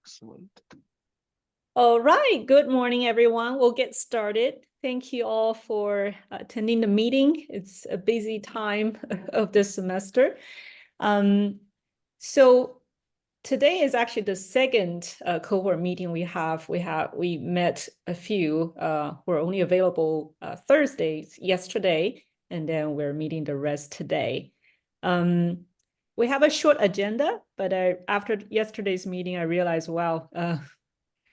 Excellent. All right, good morning, everyone. We'll get started. Thank you all for attending the meeting. It's a busy time of the semester. So today is actually the second cohort meeting we have. We met a few who are only available Thursdays yesterday, and then we're meeting the rest today. We have a short agenda, but after yesterday's meeting, I realized, wow,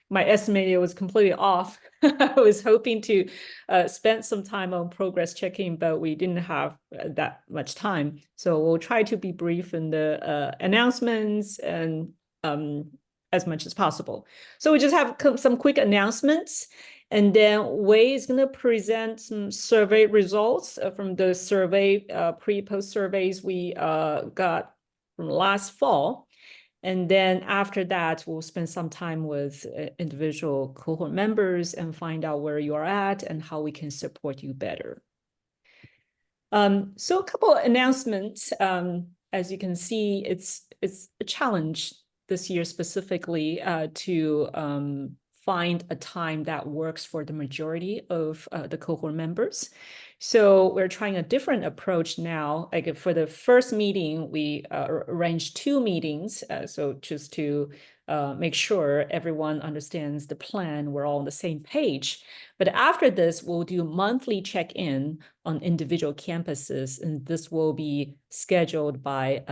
my estimate was completely off. I was hoping to spend some time on progress checking, but we didn't have that much time. So we'll try to be brief in the announcements and as much as possible. So we just have some quick announcements. And then Wei is going to present some survey results from the survey, pre-post surveys we got from last fall. And then after that, we'll spend some time with individual cohort members and find out where you are at and how we can support you better. So a couple of announcements. As you can see, it's a challenge this year specifically to find a time that works for the majority of the cohort members. So we're trying a different approach now. Like for the first meeting, we arranged 2 meetings. So just to make sure everyone understands the plan, we're all on the same page. But after this, we'll do monthly check-in on individual campuses, and this will be scheduled by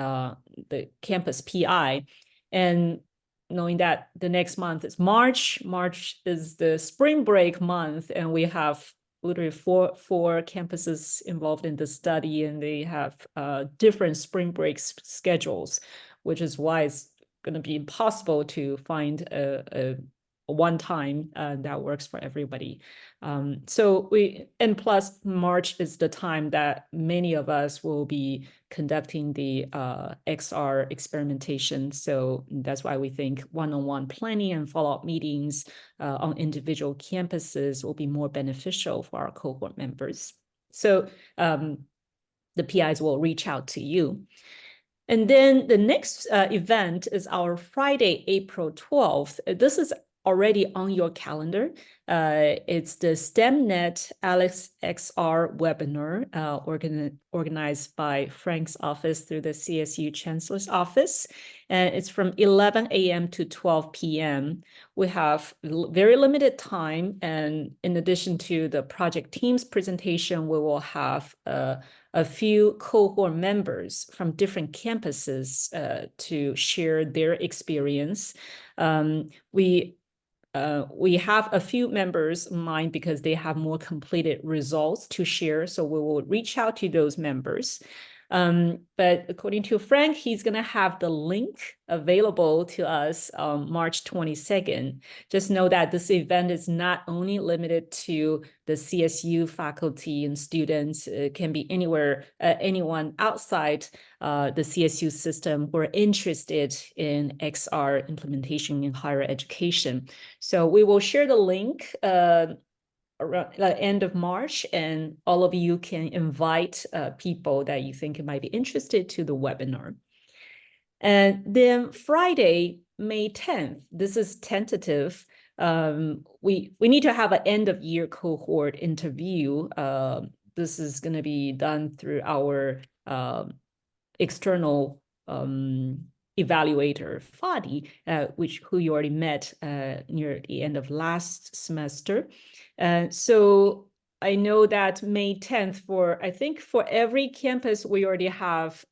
the campus PI. And knowing that the next month is March is the spring break month, and we have literally four campuses involved in the study, and they have different spring break schedules, which is why it's going to be impossible to find a one time that works for everybody. And plus March is the time that many of us will be conducting the XR experimentation. So that's why we think one-on-one planning and follow-up meetings on individual campuses will be more beneficial for our cohort members. So the PIs will reach out to you. And then the next event is our Friday, April 12th. This is already on your calendar. It's the STEMnet Alex XR webinar organized by Frank's office through the CSU Chancellor's office. And it's from 11 a.m. to 12 p.m. We have very limited time. And in addition to the project team's presentation, we will have a few cohort members from different campuses to share their experience. We have a few members in mind because they have more completed results to share, so we will reach out to those members. But according to Frank, he's going to have the link available to us on March 22nd. Just know that this event is not only limited to the CSU faculty and students. It can be anywhere, anyone outside the CSU system who are interested in XR implementation in higher education. So we will share the link around the end of March, and all of you can invite people that you think might be interested to the webinar. And then Friday, May 10th, this is tentative. We need to have an end of year cohort interview. This is going to be done through our external evaluator, Fadi, who you already met near the end of last semester. So I know that May 10th, I think for every campus, we already have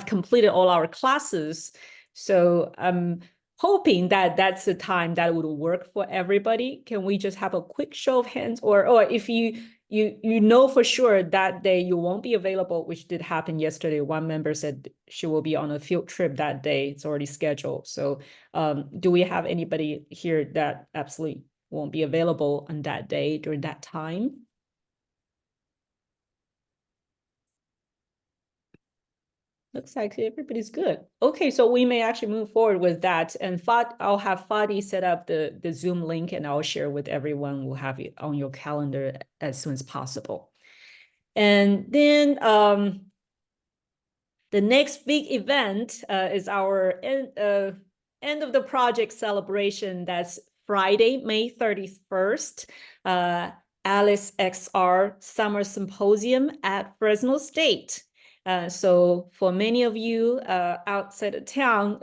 completed all our classes. So I'm hoping that that's the time that would work for everybody. Can we just have a quick show of hands? Or if you know for sure that day you won't be available, which did happen yesterday. One member said she will be on a field trip that day. It's already scheduled. So do we have anybody here that absolutely won't be available on that day during that time? Looks like everybody's good. Okay, so we may actually move forward with that. And I'll have Fadi set up the Zoom link, and I'll share with everyone. We'll have it on your calendar as soon as possible. And then the next big event is our end of the project celebration. That's Friday, May 31st, Alice XR Summer Symposium at Fresno State. So for many of you outside of town,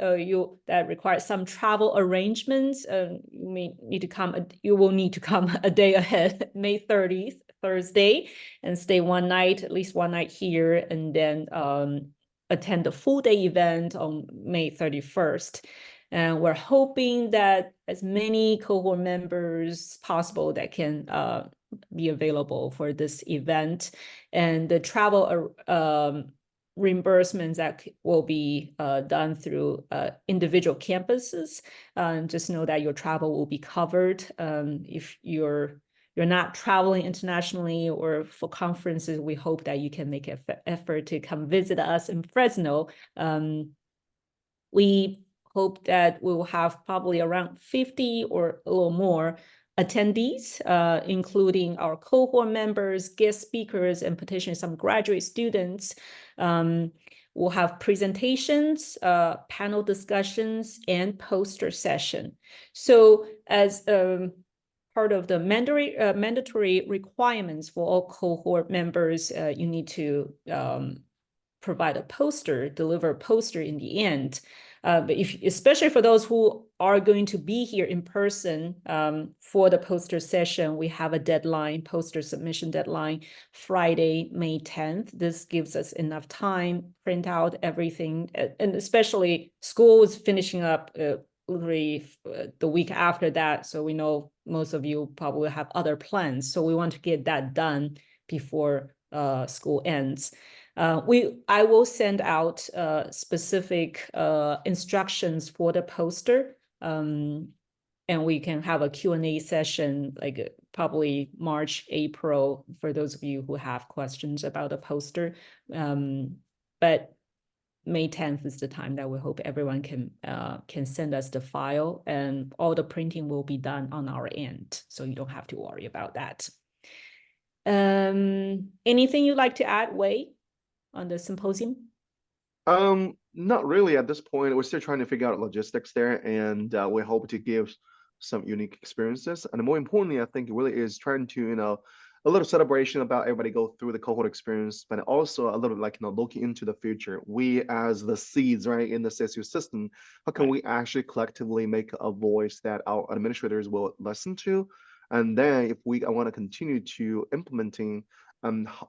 that requires some travel arrangements, you will need to come a day ahead, May 30th, Thursday, and stay at least one night here, and then attend the full day event on May 31st. And we're hoping that as many cohort members possible that can be available for this event, and the travel reimbursements that will be done through individual campuses. Just know that your travel will be covered. If you're not traveling internationally or for conferences, we hope that you can make an effort to come visit us in Fresno. We hope that we will have probably around 50 or a little more attendees, including our cohort members, guest speakers, and potentially some graduate students. We'll have presentations, panel discussions, and poster session. So as part of the mandatory requirements for all cohort members, you need to provide a poster, deliver a poster in the end. But especially for those who are going to be here in person for the poster session, we have a deadline, poster submission deadline, Friday, May 10th. This gives us enough time, print out everything, and especially school is finishing up literally the week after that. So we know most of you probably have other plans. So we want to get that done before school ends. I will send out specific instructions for the poster, and we can have a Q&A session like probably March, April for those of you who have questions about the poster. But May 10th is the time that we hope everyone can send us the file, and all the printing will be done on our end, so you don't have to worry about that. Anything you'd like to add, Wei, on the symposium? Not really at this point. We're still trying to figure out logistics there, and we hope to give some unique experiences. And more importantly, I think it really is trying to, a little celebration about everybody go through the cohort experience, but also a little like, looking into the future. We as the seeds, right, in the CSU system, how can we actually collectively make a voice that our administrators will listen to? And then if we want to continue to implementing,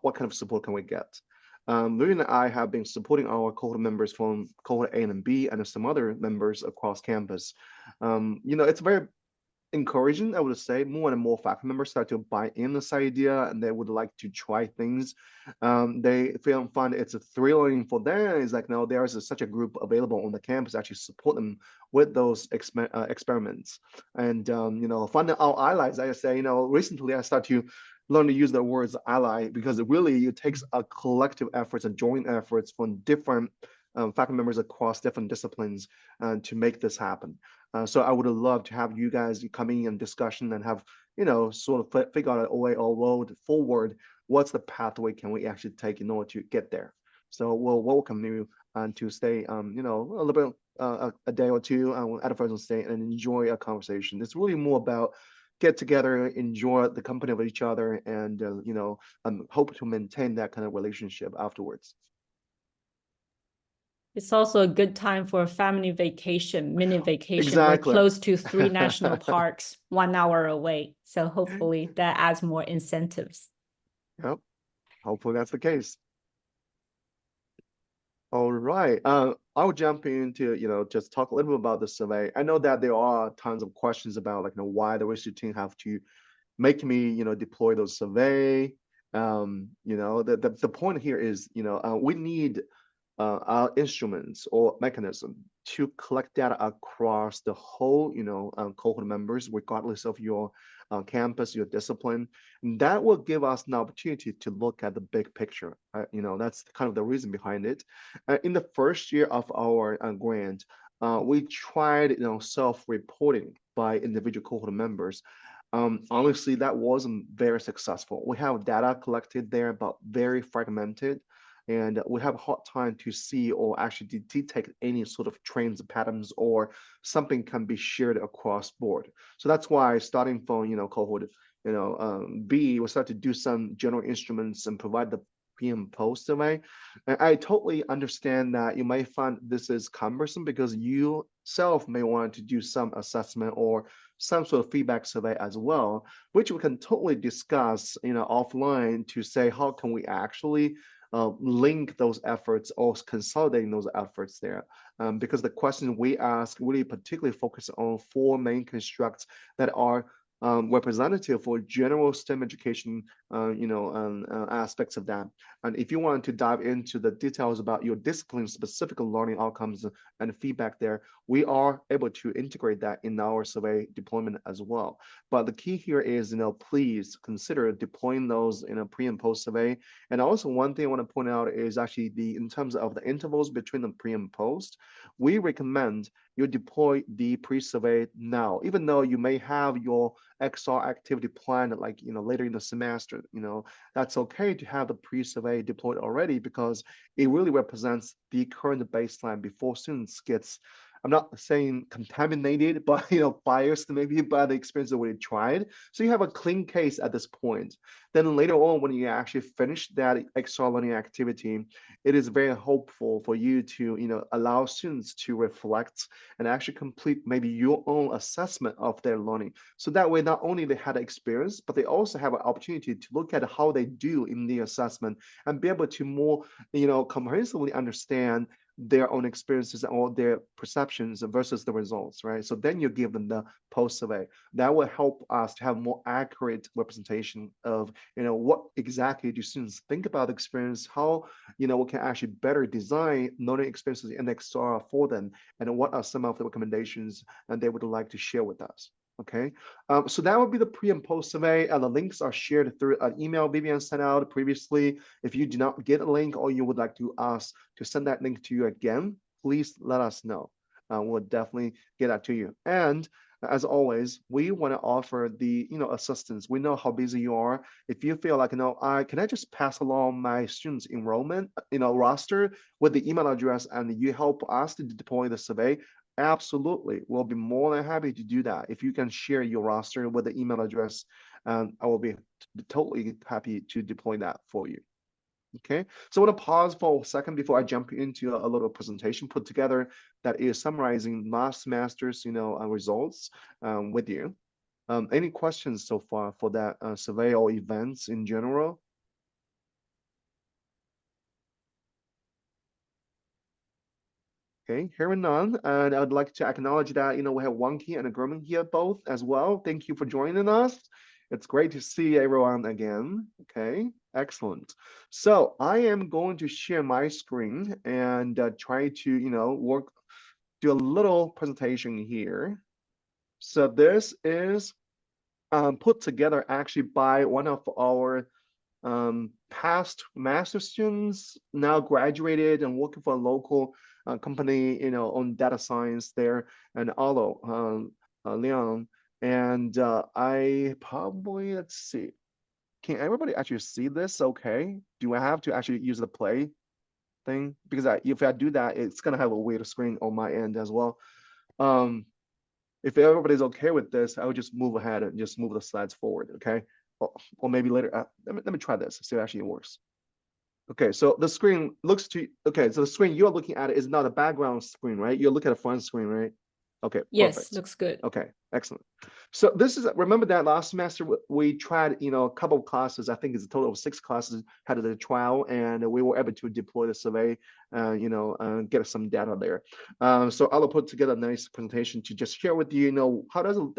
what kind of support can we get? Louis and I have been supporting our cohort members from cohort A and B and some other members across campus. It's very encouraging, I would say. More and more faculty members start to buy in this idea, and they would like to try things. They find it's a thrilling for them. It's like, no, there's such a group available on the campus to actually support them with those experiments. And finding our allies, I say, recently I started to learn to use the words ally, because it takes a collective efforts and joint efforts from different faculty members across different disciplines to make this happen. So I would love to have you guys coming in discussion and have, sort of figure out a way or road forward. What's the pathway can we actually take in order to get there? So we'll welcome you to stay, a little bit, a day or two at a Fresno State and enjoy a conversation. It's really more about get together, enjoy the company of each other, and hope to maintain that kind of relationship afterwards. It's also a good time for a family vacation, mini vacation. Exactly. We're close to 3 national parks, 1 hour away. So hopefully that adds more incentives. Yep. Hopefully that's the case. All right. I'll jump into, just talk a little bit about the survey. I know that there are tons of questions about why the research team have to make me, deploy those survey. The point here is, we need our instruments or mechanism to collect data across the whole, cohort members, regardless of your campus, your discipline. And that will give us an opportunity to look at the big picture. That's kind of the reason behind it. In the first year of our grant, we tried, self-reporting by individual cohort members. Honestly, that wasn't very successful. We have data collected there, but very fragmented. and we have a hard time to see or actually detect any sort of trends, patterns, or something can be shared across board. So that's why starting from cohort B, we start to do some general instruments and provide the pre and post survey. And I totally understand that you may find this is cumbersome because you self may want to do some assessment or some sort of feedback survey as well, which we can totally discuss, offline to say how can we actually link those efforts or consolidating those efforts there. Because the question we ask really particularly focus on four main constructs that are representative for general STEM education, aspects of that. And if you want to dive into the details about your discipline specific learning outcomes and feedback there, we are able to integrate that in our survey deployment as well. But the key here is, please consider deploying those in a pre and post survey. And also one thing I want to point out is actually in terms of the intervals between the pre and post, we recommend you deploy the pre-survey now, even though you may have your XR activity planned like later in the semester. That's okay to have the pre-survey deployed already because it really represents the current baseline before students gets, I'm not saying contaminated, but biased maybe by the experience that we tried. So you have a clean case at this point. Then later on, when you actually finish that extra learning activity, it is very hopeful for you to allow students to reflect and actually complete maybe your own assessment of their learning. So that way, not only they had experience, but they also have an opportunity to look at how they do in the assessment and be able to more comprehensively understand their own experiences or their perceptions versus the results, right? So then you give them the post survey. That will help us to have more accurate representation of, what exactly do students think about the experience, how, we can actually better design learning experiences in XR for them, and what are some of the recommendations and they would like to share with us. Okay, so that would be the pre and post survey. The links are shared through an email Vivian sent out previously. If you do not get a link or you would like to ask to send that link to you again, please let us know. We'll definitely get that to you. And as always, we want to offer the assistance. We know how busy you are. If you feel like can I just pass along my students enrollment roster with the email address and you help us to deploy the survey, absolutely, we'll be more than happy to do that. If you can share your roster with the email address, I will be totally happy to deploy that for you. Okay, so I want to pause for a second before I jump into a little presentation put together that is summarizing last semester's results with you. Any questions so far for that survey or events in general? Okay, hearing none, and I'd like to acknowledge that we have Wonky and German here both as well. Thank you for joining us. It's great to see everyone again. Okay, excellent. So I am going to share my screen and try to do a little presentation here. So this is put together actually by one of our past master students, now graduated and working for a local company, on data science there, and Alo, Leon. And I probably, let's see, can everybody actually see this? Okay. Do I have to actually use the play thing? Because if I do that, it's gonna have a weird screen on my end as well. Um, if everybody's okay with this, I would just move ahead and just move the slides forward, okay? Or maybe later, let me try this, see if actually it works. Okay, so the screen looks to, okay, so the screen you're looking at is not a background screen, right? You're looking at a front screen, right? Okay, Yes, perfect. looks good. Okay, excellent. So this is, remember that last semester we tried, a couple of classes, I think it's a total of 6 classes, had the trial, and we were able to deploy the survey, get some data there. So I'll put together a nice presentation to just share with you, how does the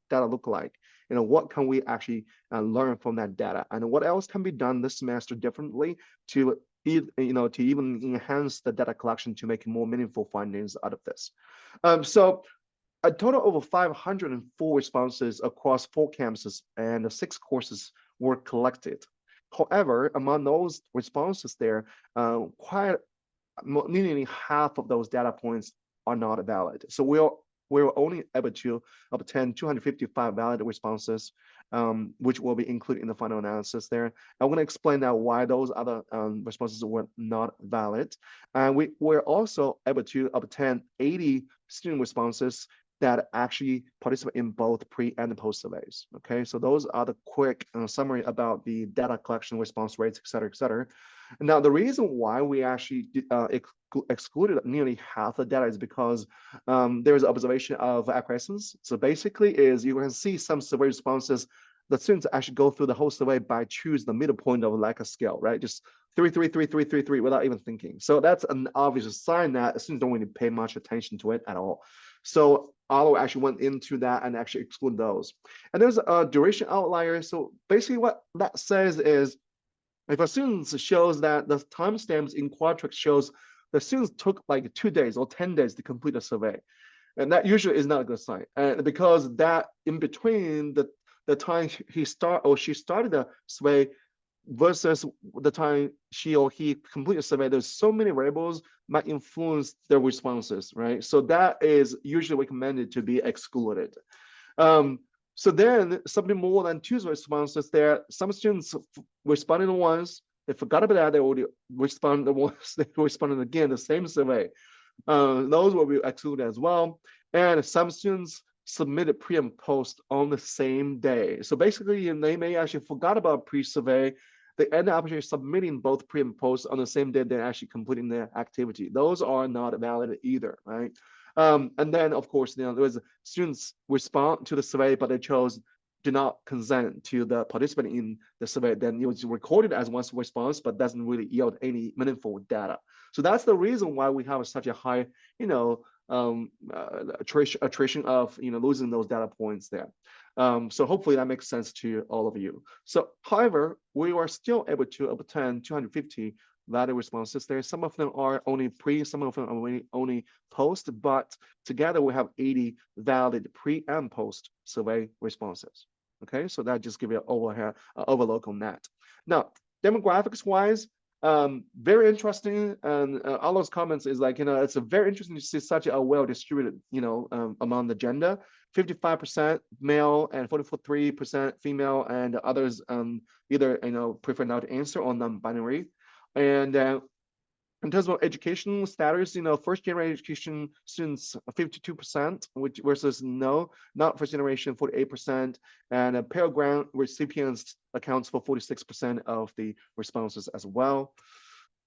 data look like? What can we actually learn from that data, and what else can be done this semester differently to to even enhance the data collection to make more meaningful findings out of this. So a total of 504 responses across 4 campuses and 6 courses were collected. However, among those responses there, quite nearly half of those data points are not valid. So we were only able to obtain 255 valid responses, which will be included in the final analysis there. I'm going to explain now why those other responses were not valid. And we were also able to obtain 80 student responses that actually participate in both pre and post surveys. Okay, so those are the quick summary about the data collection, response rates, et cetera, et cetera. Now, the reason why we actually excluded nearly half the data is because there is observation of acquiescence. So basically is you can see some survey responses, the students actually go through the whole survey by choose the middle point of like a scale, right? Just 3, 3, 3, 3, 3, 3 without even thinking. So that's an obvious sign that students don't really pay much attention to it at all. So Arlo actually went into that and actually exclude those. And there's a duration outlier. So basically what that says is if a student shows that the timestamps in Qualtrics shows the students took like 2 days or 10 days to complete a survey. And that usually is not a good sign. And because that in between the time he she started the survey versus the time she or he completed a survey, there's so many variables might influence their responses, right? So that is usually recommended to be excluded. So then something more than 2 responses there, some students responded once, they forgot about that, they already responded once, they responded again, the same survey. Those will be excluded as well. And some students submitted pre and post on the same day. So basically, they may actually forgot about pre-survey. They end up actually submitting both pre and post on the same day they're actually completing their activity. Those are not valid either, right? And then, of course, there was students respond to the survey, but they chose do not consent to the participant in the survey. Then it was recorded as one response, but doesn't really yield any meaningful data. So that's the reason why we have such a high, attrition of losing those data points there. So hopefully that makes sense to all of you. So, however, we were still able to obtain 250 valid responses there. Some of them are only pre, some of them are only post, but together we have 80 valid pre and post survey responses. Okay, so that just gives you an overlook on that. Now, demographics wise, very interesting, and all those comments is like, it's a very interesting to see such a well distributed, among the gender. 55% male and 43% female, and others either prefer not to answer or non-binary. And in terms of education status, first generation education students 52%, which versus no, not first generation 48%, and Pell Grant recipients accounts for 46% of the responses as well.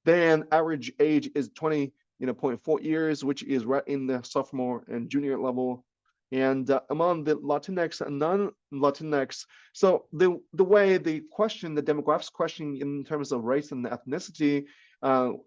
Then average age is 20.4 years, which is right in the sophomore and junior level. And among the Latinx and non-Latinx, so the way the demographics question in terms of race and ethnicity,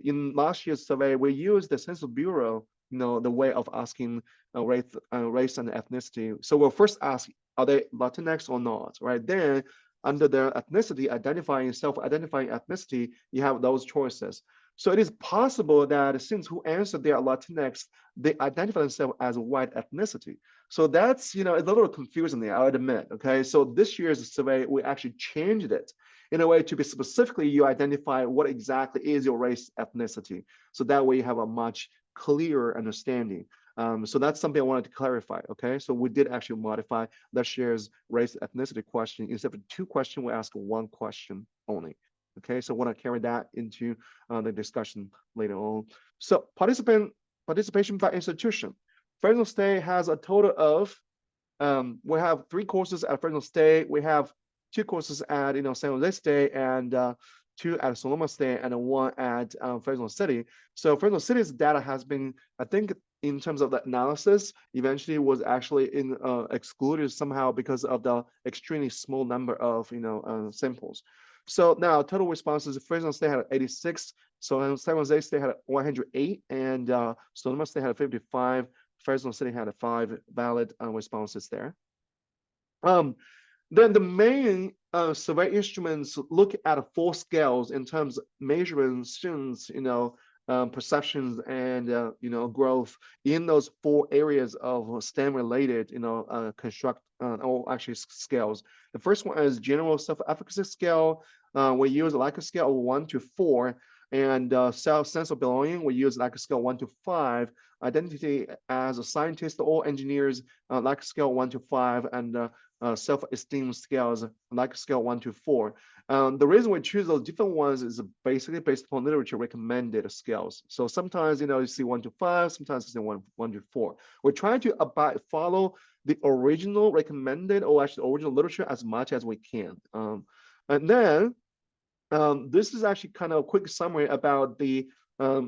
in last year's survey, we used the Census Bureau, the way of asking race and ethnicity. So we'll first ask, are they Latinx or not, right? Then under their ethnicity, self-identifying ethnicity, you have those choices. So it is possible that since who answered they are Latinx, they identify themselves as white ethnicity. So that's, a little confusing there, I would admit, okay? So this year's survey, we actually changed it in a way to be specifically you identify what exactly is your race ethnicity. So that way you have a much clearer understanding. So that's something I wanted to clarify, okay? So we did actually modify this year's race ethnicity question. Instead of 2 questions, we asked 1 question only. Okay, so I want to carry that into the discussion later on. So participation by institution. Fresno State has a total of, we have 3 courses at Fresno State. We have 2 courses at San Jose State, and 2 at Sonoma State, and 1 at Fresno City. So Fresno City's data has been, I think, in terms of the analysis, eventually was actually excluded somehow because of the extremely small number of samples. So now total responses, Fresno State had 86, so San Jose State had 108, and Sonoma State had 55. Fresno City had 5 valid responses there. Then the main survey instruments look at 4 scales in terms of measuring students, perceptions and growth in those 4 areas of STEM related, or actually scales. The first one is general self-efficacy scale. We use like a scale of 1 to 4. And sense of belonging, we use like a scale 1 to 5. Identity as a scientist or engineers, like a scale 1 to 5, and self-esteem scales like a scale 1 to 4. The reason we choose those different ones is basically based upon literature recommended scales. So sometimes, you see 1 to 5, sometimes you see 1 to 4. We're trying to follow the original recommended, or actually original literature, as much as we can. And then this is actually kind of a quick summary about the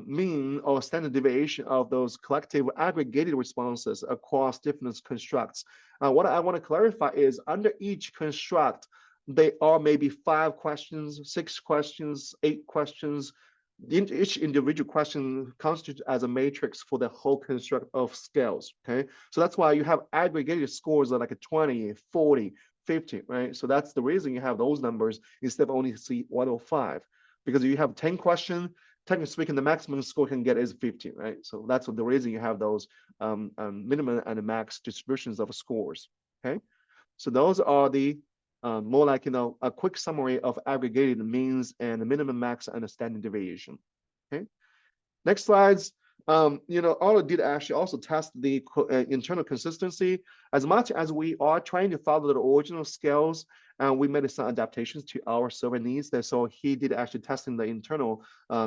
mean or standard deviation of those collective aggregated responses across different constructs. What I want to clarify is under each construct, there are maybe 5 questions, 6 questions, 8 questions. Each individual question constitutes as a matrix for the whole construct of scales. Okay, so that's why you have aggregated scores of like a 20, 40, 50, right? So that's the reason you have those numbers instead of only see 105, because you have 10 questions. Technically speaking, the maximum score can get is 50, right? So that's the reason you have those minimum and max distributions of scores. Okay, so those are the more like a quick summary of aggregated means and the minimum, max, and the standard deviation. Okay, next slides. All it did actually also test the internal consistency. As much as we are trying to follow the original scales, and we made some adaptations to our survey needs. So he did actually testing the internal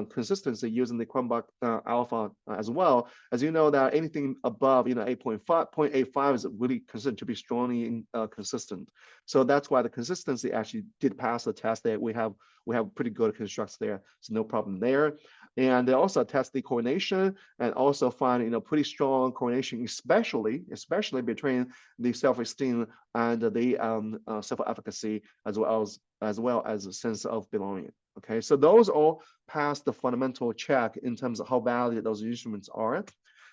consistency using the Chromebook Alpha as well. As you know, that anything above 8.5 is really considered to be strongly consistent. So that's why the consistency actually did pass the test. That we have pretty good constructs there, so no problem there. And they also test the coordination and also find pretty strong coordination, especially between the self-esteem and the self-efficacy, as well as a sense of belonging. Okay, so those all pass the fundamental check in terms of how valid those instruments are.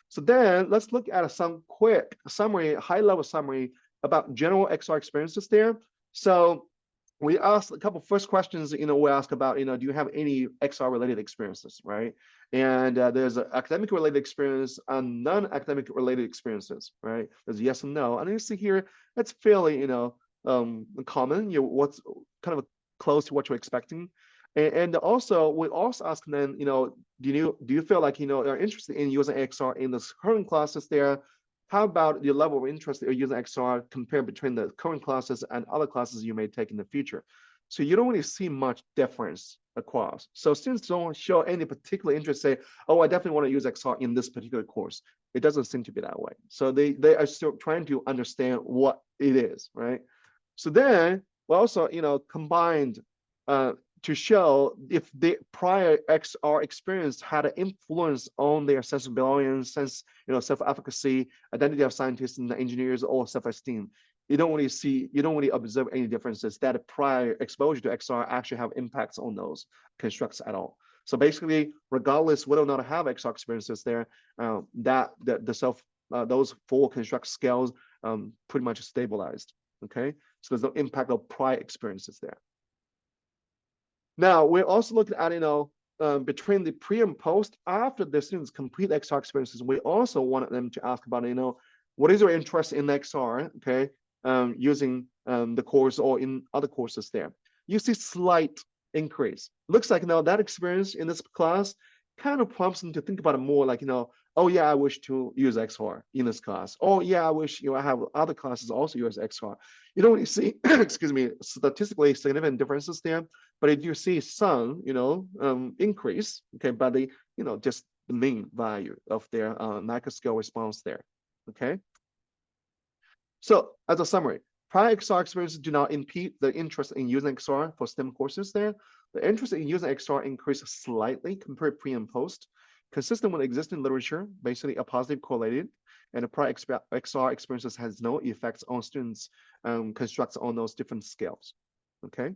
So then let's look at some quick summary, high-level summary about general XR experiences there. So we asked a couple first questions, we ask about, do you have any XR related experiences, right? And there's an academic related experience and non-academic related experiences, right? There's yes and no. And you see here, that's fairly, common, what's kind of close to what you're expecting. And also, we also ask then, do you feel like, are interested in using XR in the current classes there? How about the level of interest in using XR compared between the current classes and other classes you may take in the future? So you don't really see much difference across. So students don't show any particular interest, say, oh, I definitely want to use XR in this particular course. It doesn't seem to be that way. So they are still trying to understand what it is, right? So then we also, combined to show if the prior XR experience had an influence on their sense of belonging, self-efficacy, identity of scientists and engineers, or self-esteem. You don't really observe any differences that prior exposure to XR actually have impacts on those constructs at all. So basically, regardless whether or not I have XR experiences there, those 4 construct scales pretty much stabilized. Okay, so there's no impact of prior experiences there. Now, we're also looking at, between the pre and post, after the students complete XR experiences, we also wanted them to ask about, what is your interest in XR, okay, using the course or in other courses there. You see slight increase. Looks like, that experience in this class kind of prompts them to think about it more like, oh yeah, I wish to use XR in this class. Oh yeah, I wish I have other classes also use XR. You don't really see, excuse me, statistically significant differences there, but you do see some, increase, okay, by the, just the mean value of their microscale response there, okay? So as a summary, prior XR experiences do not impede the interest in using XR for STEM courses there. The interest in using XR increased slightly compared pre and post, consistent with existing literature, basically a positive correlated, and the prior XR experiences has no effects on students' constructs on those different scales, okay?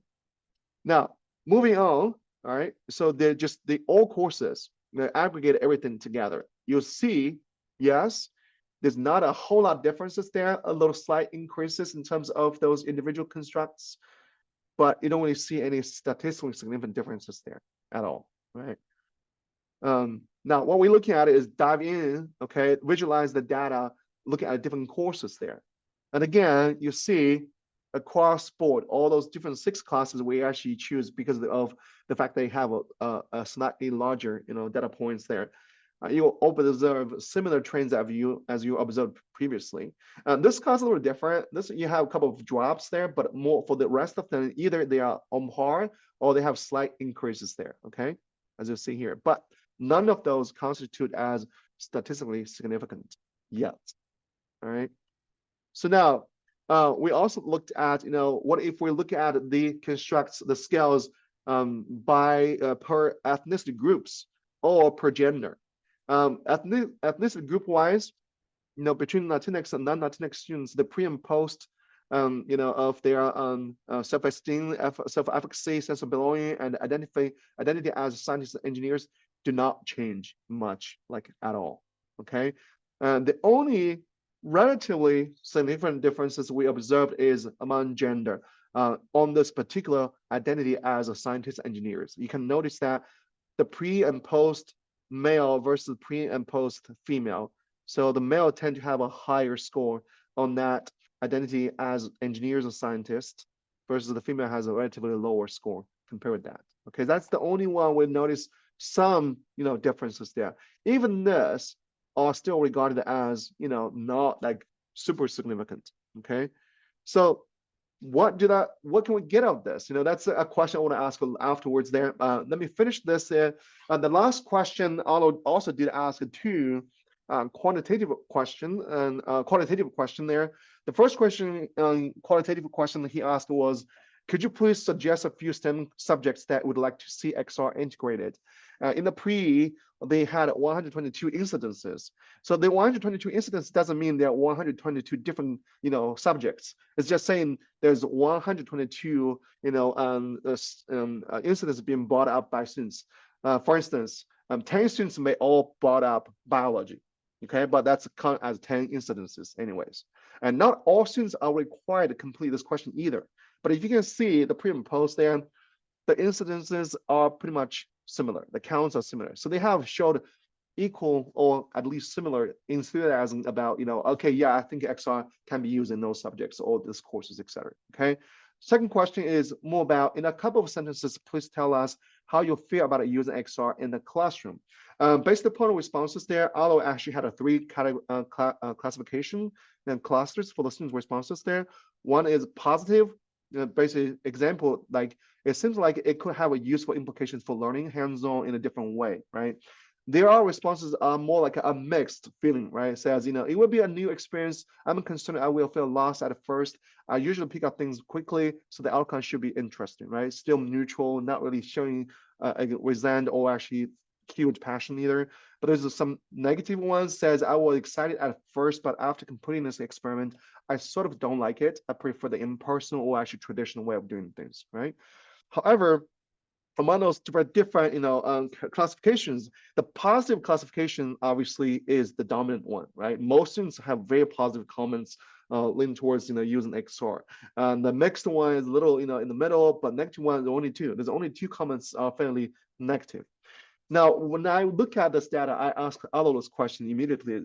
Now, moving on, all right, so they're just all courses, they aggregate everything together. You'll see, yes, there's not a whole lot of differences there, a little slight increases in terms of those individual constructs, but you don't really see any statistically significant differences there at all, right? Now, what we're looking at is dive in, okay, visualize the data, look at different courses there. And again, you see across board, all those different 6 classes we actually choose because of the fact they have a slightly larger, data points there. You will observe similar trends as you observed previously. This class is a little different. This you have a couple of drops there, but more for the rest of them, either they are on par or they have slight increases there. Okay, as you see here, but none of those constitute as statistically significant yet. All right. So now we also looked at, what if we look at the constructs, the scales by per ethnicity groups or per gender. Ethnicity group wise, between Latinx and non-Latinx students, the pre and post, of their self-esteem, self-efficacy, sense of belonging, and identity as scientists and engineers do not change much, like at all. Okay, and the only relatively significant differences we observed is among gender on this particular identity as a scientist engineers. You can notice that the pre and post male versus pre and post female. So the male tend to have a higher score on that identity as engineers or scientists versus the female has a relatively lower score compared with that. Okay, that's the only one we notice some, differences there. Even this are still regarded as, not like super significant. Okay, so what can we get out of this? That's a question I want to ask afterwards there. Let me finish this. The last question also did ask two quantitative question and qualitative question there. The first question, qualitative question that he asked was, could you please suggest a few STEM subjects that would like to see XR integrated? In the pre, they had 122 incidences. So the 122 incidents doesn't mean there are 122 different, subjects. It's just saying there's 122, incidents being brought up by students. For instance, 10 students may all brought up biology, okay, but that's count as 10 incidences anyways. And not all students are required to complete this question either. But if you can see the pre and post there, the incidences are pretty much similar. The counts are similar. So they have showed equal or at least similar enthusiasm about, okay, yeah, I think XR can be used in those subjects or these courses, etc. Okay. Second question is more about, in a couple of sentences, please tell us how you feel about using XR in the classroom. Based upon responses there, Alo actually had a 3 classification and clusters for the students' responses there. One is positive, basic example, like it seems like it could have a useful implications for learning hands-on in a different way, right? There are responses are more like a mixed feeling, right? It says, it will be a new experience. I'm concerned I will feel lost at first. I usually pick up things quickly, so the outcome should be interesting, right? Still neutral, not really showing resent or actually huge passion either. But there's some negative ones. Says I was excited at first, but after completing this experiment, I sort of don't like it. I prefer the impersonal or actually traditional way of doing things, right? However, among those different classifications, the positive classification obviously is the dominant one, right? Most students have very positive comments leaning towards using XR. And the mixed one is a little in the middle, but negative one is only 2. There's only 2 comments are fairly negative. Now, when I look at this data, I ask all of those questions immediately.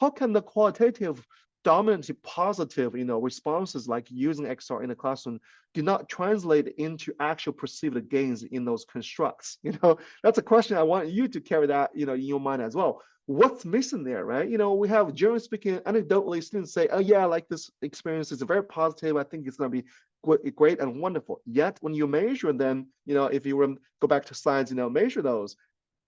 How can the qualitative dominantly positive, responses like using XR in the classroom do not translate into actual perceived gains in those constructs? That's a question I want you to carry that, in your mind as well. What's missing there, right? We have, generally speaking, anecdotally, students say, oh yeah, I like this experience. It's very positive. I think it's going to be great and wonderful. Yet when you measure them, if you go back to slides, measure those,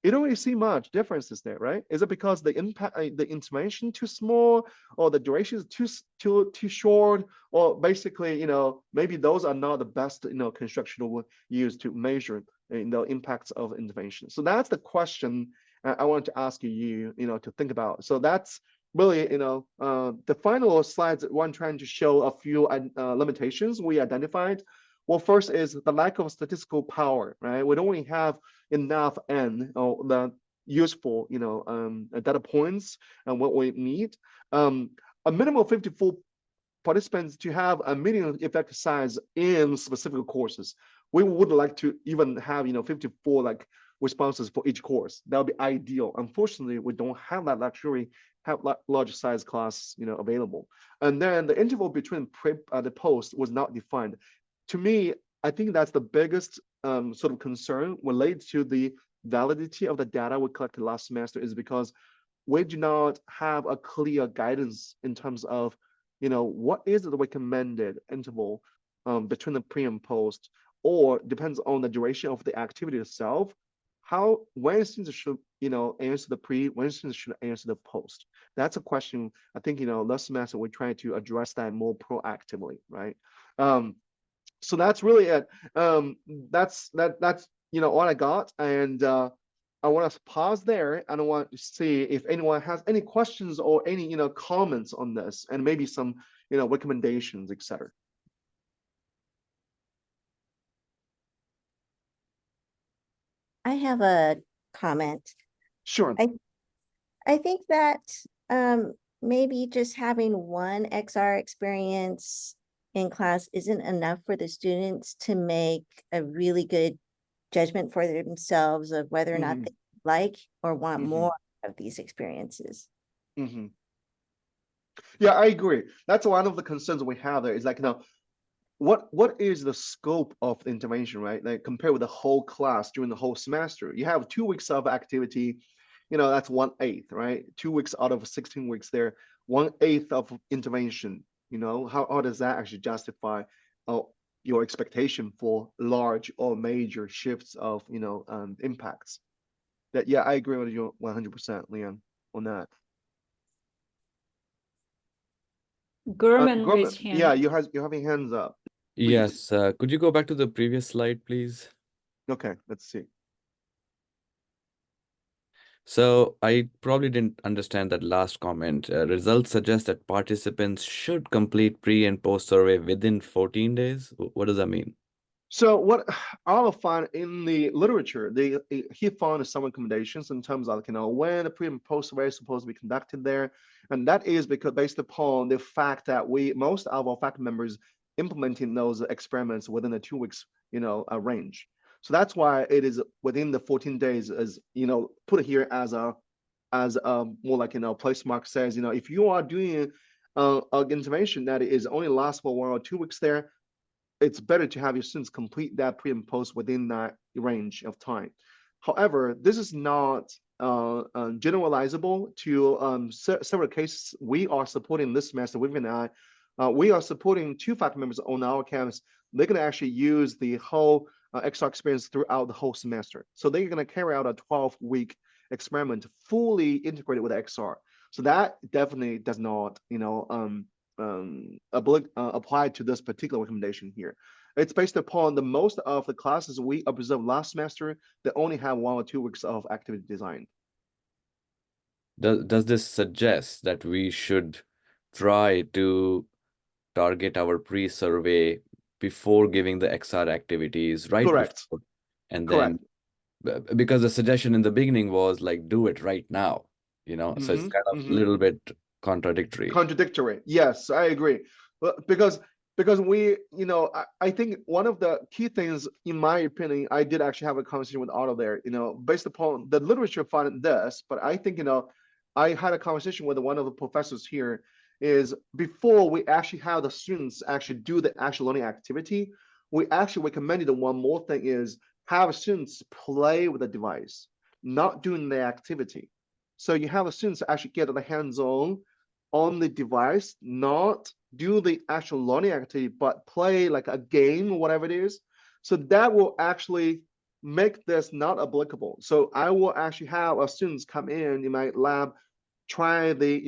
you don't really see much differences there, right? Is it because the impact, the information too small, or the duration is too short, or basically, maybe those are not the best, construction we'll use to measure, impacts of intervention. So that's the question I want to ask you, to think about. So that's really, the final slides. One trying to show a few limitations we identified. Well, first is the lack of statistical power, right? We don't really have enough N or the useful, data points and what we need. A minimum of 54 participants to have a median effect size in specific courses. We would like to even have, 54 like responses for each course. That would be ideal. Unfortunately, we don't have that luxury have larger size class, available. And then the interval between the post was not defined. To me, I think that's the biggest sort of concern related to the validity of the data we collected last semester, is because we do not have a clear guidance in terms of, what is the recommended interval between the pre and post, or depends on the duration of the activity itself. When students should, answer the pre, when students should answer the post. That's a question I think, last semester we're trying to address that more proactively, right? Um, so that's really it. That's all I got, and I want to pause there, and I want to see if anyone has any questions or any comments on this, and maybe some recommendations, etc. I have a comment. Sure. I think that maybe just having one XR experience in class isn't enough for the students to make a really good judgment for themselves of whether or not they like or want more of these experiences. Yeah, I agree. That's one of the concerns we have there, is like, what is the scope of the intervention, right? Like compared with the whole class during the whole semester. You have 2 weeks of activity, that's 1/8, right? 2 weeks out of 16 weeks there, 1/8 of intervention. How does that actually justify your expectation for large or major shifts of impacts? That, yeah, I agree with you 100%, Leon, on that. Gurman Gorman, raised yeah, hand. you're having hands up. Yes, could you go back to the previous slide, please? Okay, let's see. So I probably didn't understand that last comment. Results suggest that participants should complete pre and post survey within 14 days. What does that mean? So what I'll find in the literature, he found some recommendations in terms of when the pre and post survey is supposed to be conducted there, and that is because based upon the fact that most of our faculty members implementing those experiments within the 2 weeks range. So that's why it is within the 14 days, as put here as a more like place mark says, if you are doing an intervention that is only lasts for 1 or 2 weeks there, it's better to have your students complete that pre and post within that range of time. However, this is not generalizable to several cases we are supporting this semester. We are supporting 2 faculty members on our campus. They're going to actually use the whole XR experience throughout the whole semester. So they're going to carry out a 12-week experiment fully integrated with XR. So that definitely does not, apply to this particular recommendation here. It's based upon the most of the classes we observed last semester that only have 1 or 2 weeks of activity design. Does this suggest that we should try to target our pre-survey before giving the XR activities right Correct. before? And Correct. then, because the suggestion in the beginning was like, do it right now, so it's kind of a little bit contradictory. Contradictory. Yes, I agree. But because we, I think one of the key things, in my opinion, I did actually have a conversation with Otto there, based upon the literature found this, but I think, I had a conversation with one of the professors here, is before we actually have the students actually do the actual learning activity, we actually recommended one more thing, is have students play with the device, not doing the activity. So you have the students actually get the hands-on on the device, not do the actual learning activity, but play like a game or whatever it is. So that will actually make this not applicable. So I will actually have students come in my lab, try the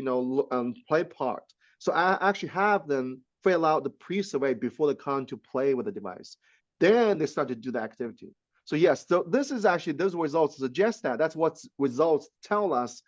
play part. So I actually have them fill out the pre-survey before they come to play with the device. Then they start to do the activity. So yes, so this is actually, those results suggest that's what results tell us,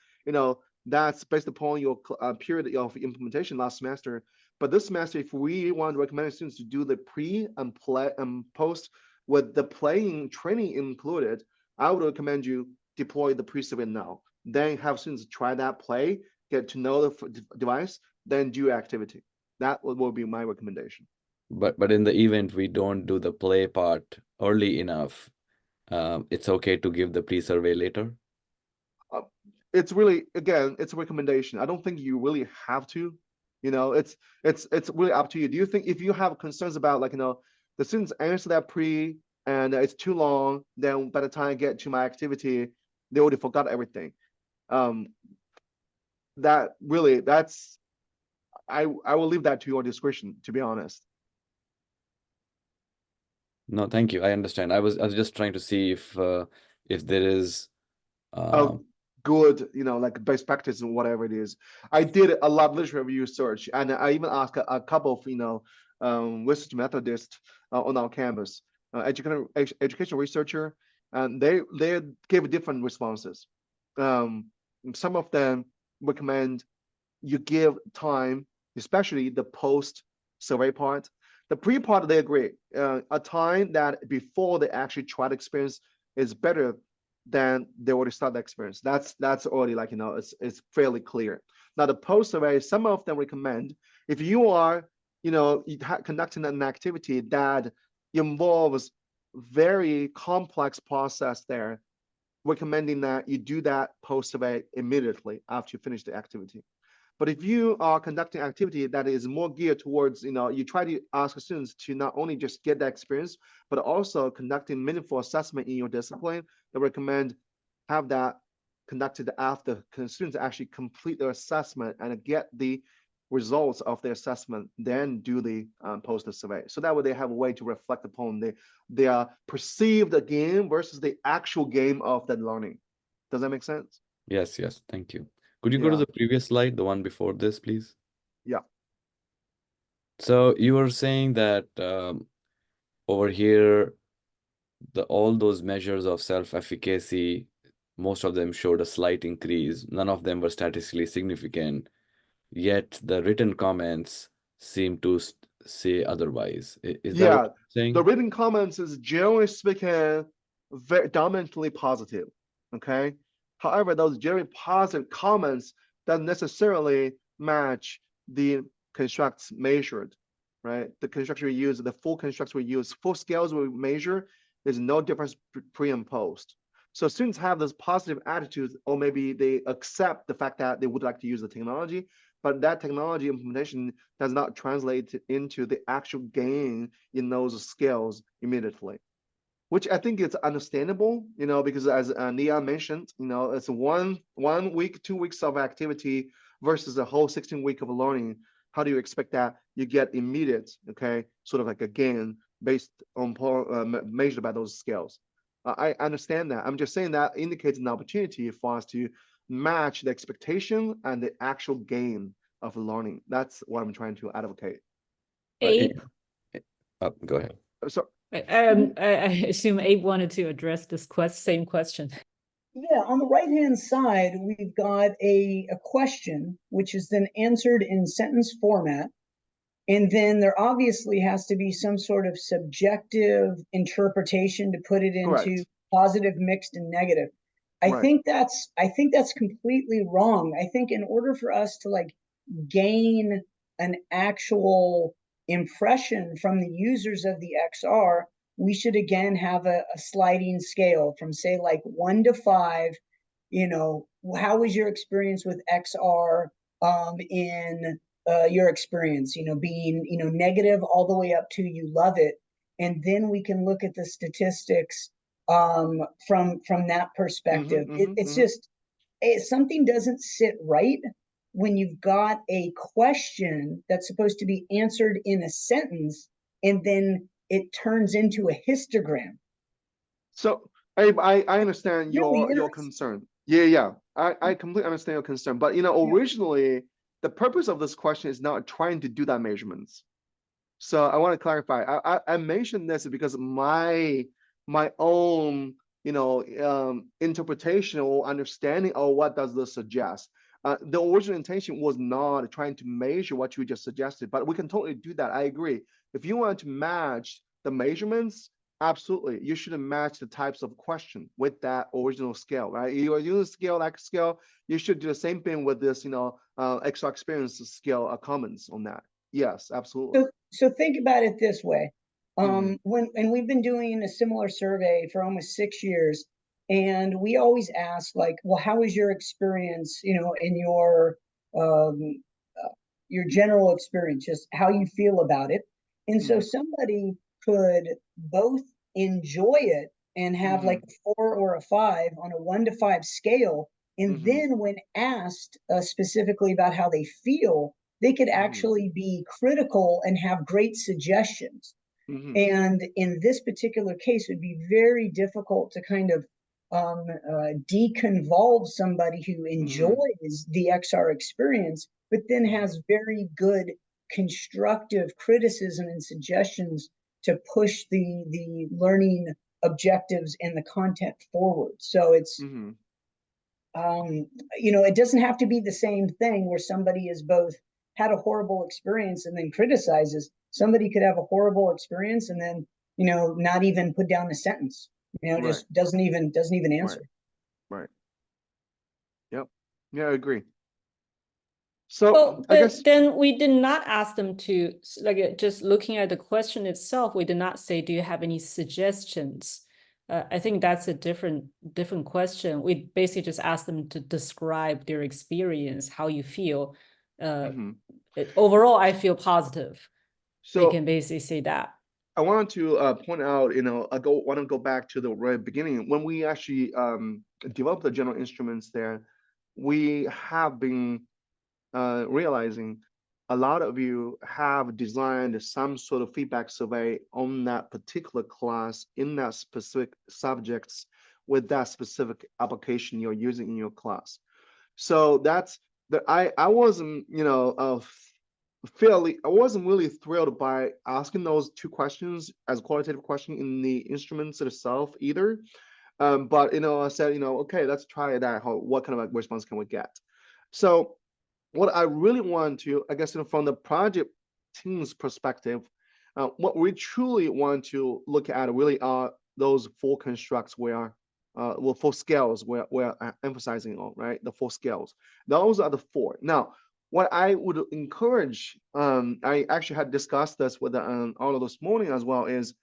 that's based upon your period of implementation last semester. But this semester, if we want to recommend students to do the pre and play and post with the playing training included, I would recommend you deploy the pre-survey now. Then have students try that play, get to know the device, then do activity. That will be my recommendation. But in the event we don't do the play part early enough, it's okay to give the pre-survey later? it's really, again, it's a recommendation. I don't think you really have to, it's really up to you. Do you think if you have concerns about, like, the students answer that pre and it's too long, then by the time I get to my activity, they already forgot everything. That's I will leave that to your discretion, to be honest. No, thank you. I understand. I was just trying to see if there is Good, like best practice and whatever it is. I did a lot of literature review search, and I even asked a couple of research methodists on our campus, education researcher, and they gave different responses. Some of them recommend you give time, especially the post survey part. The pre part, they agree. A time that before they actually try the experience is better than they already start the experience. That's already, like, it's fairly clear. Now the post survey, some of them recommend if you are conducting an activity that involves very complex process there, recommending that you do that post survey immediately after you finish the activity. But if you are conducting activity that is more geared towards, you try to ask students to not only just get that experience, but also conducting meaningful assessment in your discipline, they recommend have that conducted after students actually complete their assessment and get the results of their assessment, then do the poster survey. So that way they have a way to reflect upon their perceived game versus the actual game of that learning. Does that make sense? Yes, thank you. Could you go to Yeah. the previous slide, the one before this, please? Yeah. So you were saying that over here, all those measures of self-efficacy, most of them showed a slight increase. None of them were statistically significant, yet the written comments seem to say otherwise. Is that what Yeah, you're saying? the written comments is generally speaking very dominantly positive. Okay. However, those generally positive comments don't necessarily match the constructs measured, right? The constructs we use, the full constructs we use, full scales we measure, there's no difference pre and post. So students have this positive attitudes, or maybe they accept the fact that they would like to use the technology, but that technology implementation does not translate into the actual gain in those skills immediately, which I think is understandable, because as Nia mentioned, it's one week, 2 weeks of activity versus a whole 16 week of learning. How do you expect that you get immediate, okay, sort of like a gain based on measured by those skills? I understand that. I'm just saying that indicates an opportunity for us to match the expectation and the actual gain of learning. That's what I'm trying to advocate. Abe, Go ahead. So I assume Abe wanted to address this same question. Yeah, on the right-hand side, we've got a question which is then answered in sentence format. And then there obviously has to be some sort of subjective interpretation to put it into correct. positive, mixed, and negative. I Right. think that's completely wrong. I think in order for us to gain an actual impression from the users of the XR, we should again have a sliding scale from, say, like 1 to 5. How was your experience with XR in your experience? Being negative all the way up to you love it, and then we can look at the statistics from that perspective. It's just something doesn't sit right when you've got a question that's supposed to be answered in a sentence and then it turns into a histogram. So I understand Really your concern. Yeah. I completely understand your concern. But originally the purpose of this question is not trying to do that measurements. So I want to clarify. I mentioned this because my own interpretation or understanding of what does this suggest. The original intention was not trying to measure what you just suggested, but we can totally do that. I agree. If you want to match the measurements, absolutely, you should match the types of question with that original scale, right? You are using scale like scale, you should do the same thing with this, extra experience scale comments on that. Yes, absolutely. So think about it this way. When we've been doing a similar survey for almost 6 years, And we always ask, like, well, how is your experience, you know, in um, your general experience, just how you feel about it. And so Mhm. somebody could both enjoy it and have like Mhm. a 4 or a 5 on a 1 to 5 scale. And Mhm. then when asked specifically about how they feel, they could Mhm. actually be critical and have great suggestions. Mhm. And in this particular case, it would be very difficult to kind of deconvolve somebody who Mhm. enjoys the XR experience, but then Mhm. has very good constructive criticism and suggestions to push the learning objectives and the content forward. So it's Mhm. you know, it doesn't have to be the same thing where somebody is both had a horrible experience and then criticizes. Somebody could have a horrible experience and then, you know, not even put down a sentence, you know, Right. just doesn't even Right. answer. Right. Yep. Yeah, I agree. So Well, I but guess. then we did not ask them to, just looking at the question itself, we did not say, do you have any suggestions? I think that's a different question. We basically just asked them to describe their experience, how you feel. Mhm. Overall, I feel positive. They So can basically say that. I wanted to point out, want to go back to the very beginning when we actually developed the general instruments there. We have been realizing a lot of you have designed some sort of feedback survey on that particular class in that specific subjects with that specific application you're using in your class. So that's that I wasn't, I wasn't really thrilled by asking those two questions as qualitative question in the instruments itself either. But I said, okay, let's try that. What kind of a response can we get? So what I really want to, I guess, from the project team's perspective, what we truly want to look at really are those four constructs where, four scales where we're emphasizing on, right? The four scales. Those are the four. Now, what I would encourage, I actually had discussed this with all of this morning as well, is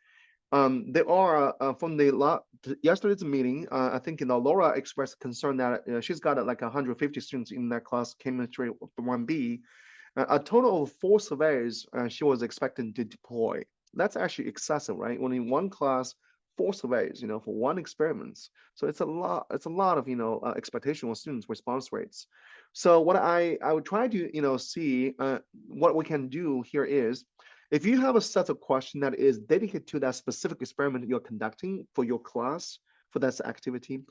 there are from the yesterday's meeting. I think Laura expressed concern that she's got like 150 students in that class, chemistry 1B. A total of 4 surveys she was expecting to deploy. That's actually excessive, right? When in one class, 4 surveys, for one experiment. So it's a lot. It's a lot of expectation of students' response rates. So what I would try to see what we can do here is, if you have a set of questions that is dedicated to that specific experiment you're conducting for your class, for that activity,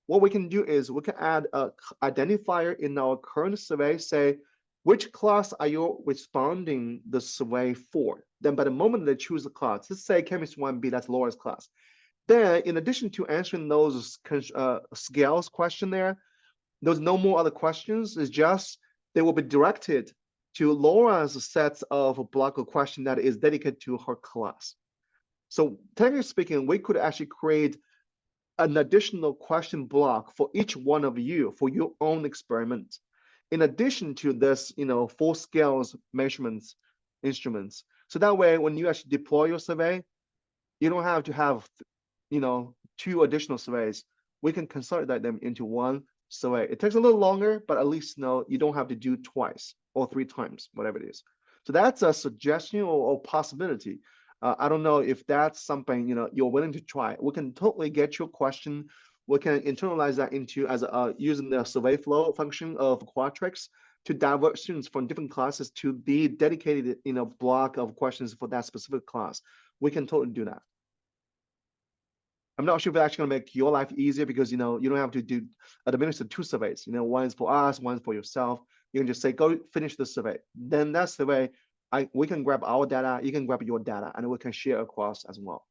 what we can do is we can add a identifier in our current survey, say, which class are you responding the survey for? Then by the moment they choose the class, let's say chemistry 1B, that's Laura's class. Then in addition to answering those scales question there, there's no more other questions. It's just they will be directed to Laura's set of block of question that is dedicated to her class. So technically speaking, we could actually create an additional question block for each one of you for your own experiment. In addition to this, full scales measurements instruments. So that way, when you actually deploy your survey, you don't have to have, 2 additional surveys. We can consolidate them into one survey. It takes a little longer, but at least you don't have to do twice or 3 times, whatever it is. So that's a suggestion or possibility. I don't know if that's something you're willing to try. We can totally get your question. We can internalize that into as using the survey flow function of Qualtrics to divert students from different classes to the dedicated block of questions for that specific class. We can totally do that. I'm not sure if it's actually gonna make your life easier because you don't have to administer 2 surveys. One is for us, one is for yourself. You can just say, go finish the survey. Then that's the way we can grab our data, you can grab your data, and we can share across as well.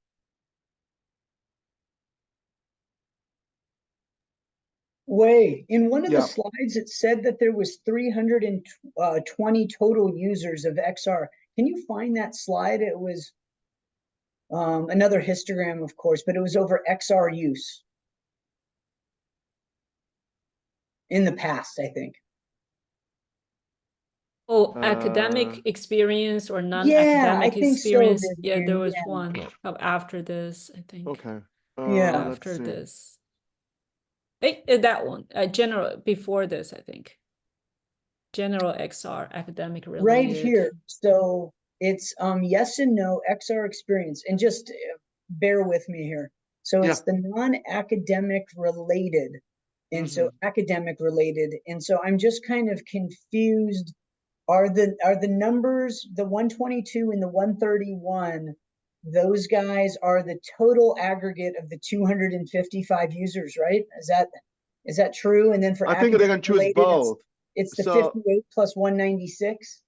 Wait, in one of the Yeah. slides, it said that there was 320 total users of XR. Can you find that slide? It was another histogram, of course, but it was over XR use in the past, I think. Oh, academic experience or Yeah, I non-academic think so, experience. Yeah, there Vivian. was Yeah. one after this, I think. Okay. Yeah. Let's After see. this. That one, general, before this, I think. General XR, academic Right related. here. So it's yes and no XR experience. And just bear with me here. So it's the non-academic related. And so academic related. And so I'm just kind of confused. Are the numbers, the 122 and the 131, those guys are the total aggregate of the 255 users, right? Is that true? And then for I think they can academic choose related, both. it's the So 58 plus 196.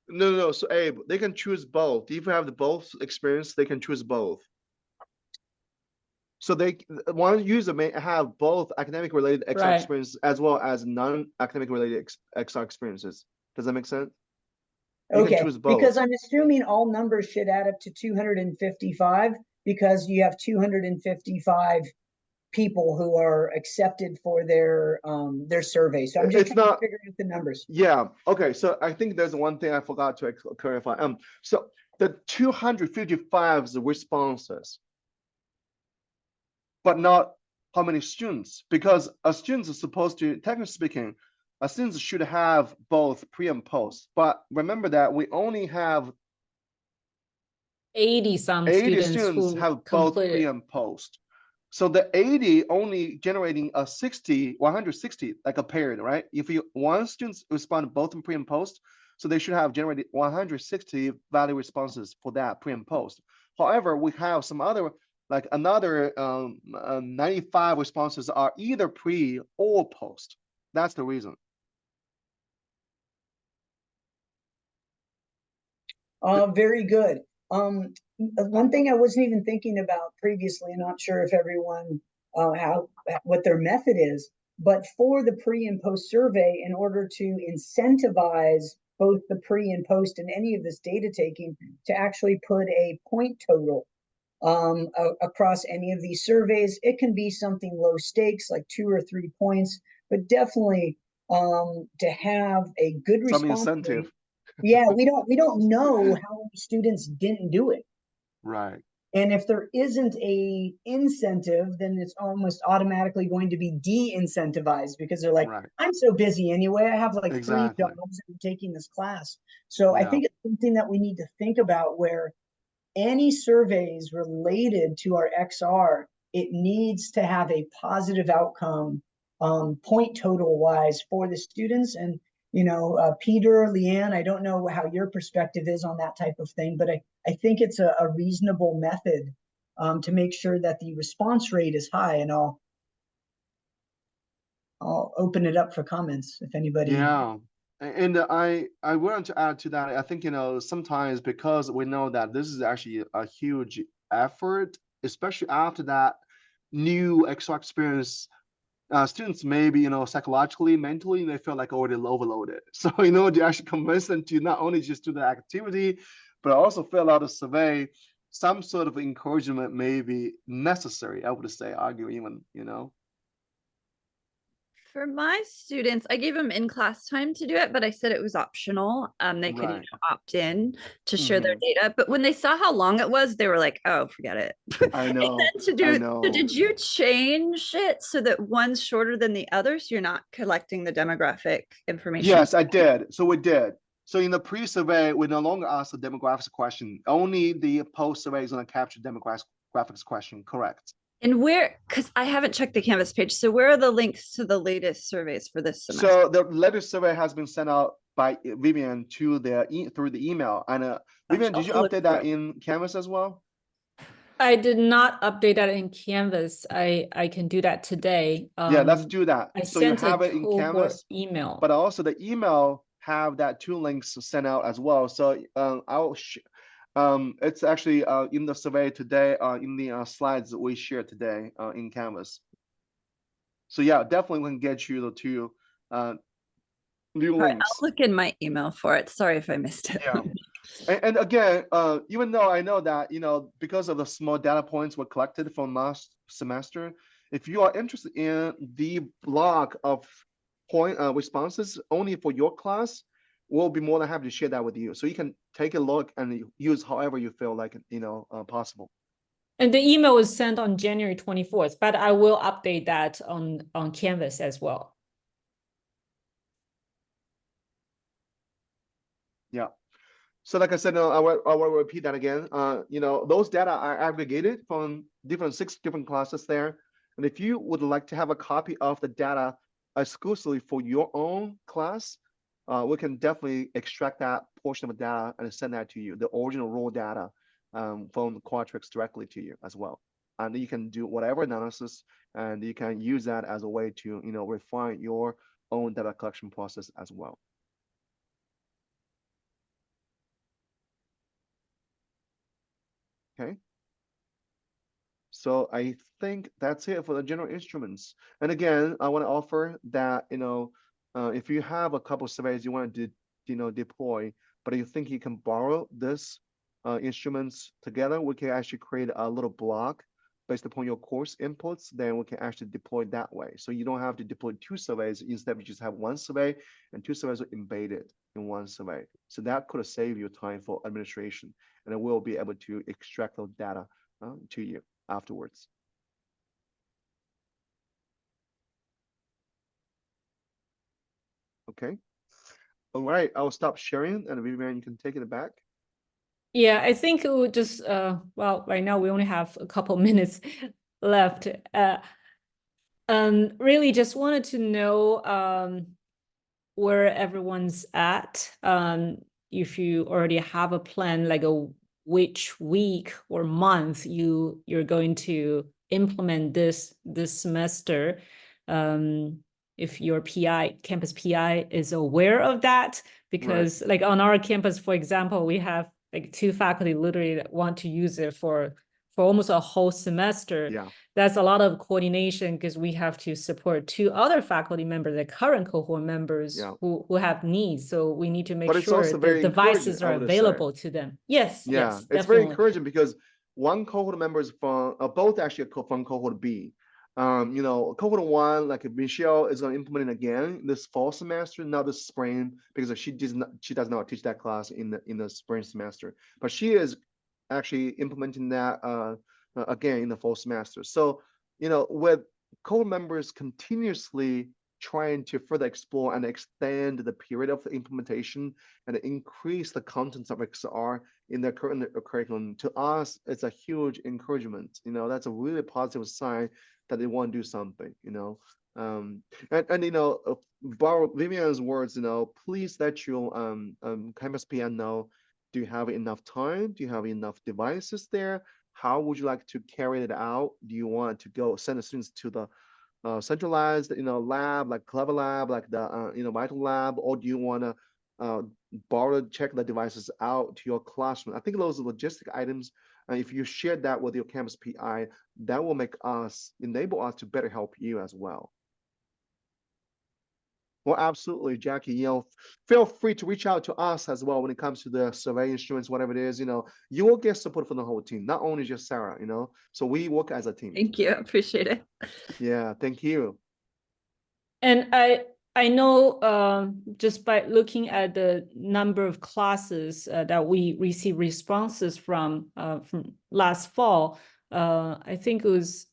no. So Abe, they can choose both. If you have the both experience, they can choose both. So one user may have both academic related XR Right. experiences as well as non-academic related XR experiences. Does that make sense? You can Okay, choose both. because I'm assuming all numbers should add up to 255 because you have 255 people who are accepted for their survey. So I'm just It's trying to not. figure out the numbers. Yeah. Okay. So I think there's one thing I forgot to clarify. So the 255 responses, but not how many students, because a student is supposed to, technically speaking, a student should have both pre and post. But remember that we only have 80 some 80 students students who have both pre completed. and post. So the 80 only generating a 160, like a paired, right? If one student respond both in pre and post, so they should have generated 160 valid responses for that pre and post. However, we have some other, like another 95 responses are either pre or post. That's the reason. Very good. One thing I wasn't even thinking about previously, not sure if everyone what their method is, but for the pre and post survey, in order to incentivize both the pre and post and any of this data taking, to actually put a point total across any of these surveys. It can be something low stakes, like 2 or 3 points, but definitely to have a good Some response rate. incentive. Yeah, we don't know how many students didn't do it. Right. And if there isn't a incentive, then it's almost automatically going to be de-incentivized because they're like, Right. I'm so busy anyway. I have like 3 Exactly. jobs and I'm taking this class. So I Yeah. think it's something that we need to think about, where any surveys related to our XR, it needs to have a positive outcome, point total wise, for the students. And Peter, Leanne, I don't know how your perspective is on that type of thing, but I think it's a reasonable method to make sure that the response rate is high. And I'll open it up for comments if anybody. Yeah. And I want to add to that. I think, sometimes because we know that this is actually a huge effort, especially after that new XR experience, students maybe, psychologically, mentally, they feel like already overloaded. So, to actually convince them to not only just do the activity, but also fill out a survey, some sort of encouragement may be necessary, I would say, argue even, For my students, I gave them in-class time to do it, but I said it was optional. They could Right. opt in to share their data. But when they saw how long it was, they were like, "Oh, forget it." I know. And then I know. so did you change it so that one's shorter than the other, so you're not collecting the demographic information? Yes, I did. So we did. So in the pre-survey, we no longer ask the demographics question. Only the post-survey is going to capture demographics question. Correct. And where, because I haven't checked the Canvas page, so where are the links to the latest surveys for this semester? So the latest survey has been sent out by Vivian to through the email. And Vivian, did you update that in Canvas as well? I did not update that in Canvas. I can do that today. Yeah, let's do that. I So you sent have a it in Cohort Canvas, email. but also the email have that 2 links sent out as well. So it's actually in the survey today, in the slides that we shared today in Canvas. So yeah, definitely we can get you the 2 new links. I'll look in my email for it. Sorry if I missed it. Yeah. And again, even though I know that, because of the small data points were collected from last semester, if you are interested in the block of point responses only for your class, we'll be more than happy to share that with you. So you can take a look and use however you feel like, possible. And the email was sent on January 24th, but I will update that on Canvas as well. Yeah. So like I said, I will repeat that again. Those data are aggregated from six different classes there. And if you would like to have a copy of the data exclusively for your own class, we can definitely extract that portion of the data and send that to you, the original raw data from Qualtrics directly to you as well. And you can do whatever analysis, and you can use that as a way to refine your own data collection process as well. Okay. So I think that's it for the general instruments. And again, I want to offer that, if you have a couple surveys you want to deploy, but you think you can borrow this instruments together, we can actually create a little block based upon your course inputs, then we can actually deploy that way. So you don't have to deploy two surveys. Instead, we just have one survey and two surveys are embedded in one survey. So that could save you time for administration, and it will be able to extract those data to you afterwards. Okay. All right, I'll stop sharing, and Vivian, you can take it back. Yeah, I think it would just, well, right now we only have a couple minutes left. Really just wanted to know where everyone's at. If you already have a plan, like which week or month you're going to implement this semester. If your campus PI is aware of that, because like on our campus, for example, we have like 2 faculty literally that want to use it for almost a whole semester. Yeah. That's a lot of coordination because we have to support 2 other faculty members, the current cohort members who have needs. So we need to make it's sure also the very devices encouraging, I are would available to them. Yes, Yeah, yes, it's very definitely. encouraging because one cohort member is from both actually from cohort B. Cohort 1, like Michelle is going to implement it again this fall semester, not this spring, because she does not teach that class in the spring semester, but she is actually implementing that again in the fall semester. So with cohort members continuously trying to further explore and extend the period of the implementation and increase the contents of XR in their current curriculum, to us, it's a huge encouragement. That's a really positive sign that they want to do something. Borrow Vivian's words. Please let your campus PM know. Do you have enough time? Do you have enough devices there? How would you like to carry it out? Do you want to go send the students to the centralized lab like Clever Lab, like the Vital Lab, or do you want to check the devices out to your classroom? I think those are logistic items. If you share that with your campus PI, that will enable us to better help you as well. Well, absolutely, Jackie. Feel free to reach out to us as well when it comes to the survey instruments, whatever it is. You will get support from the whole team, not only just Sarah. So we work as a team. Thank you. Appreciate it. Yeah, thank you. And I know just by looking at the number of classes that we receive responses from last fall, I think it was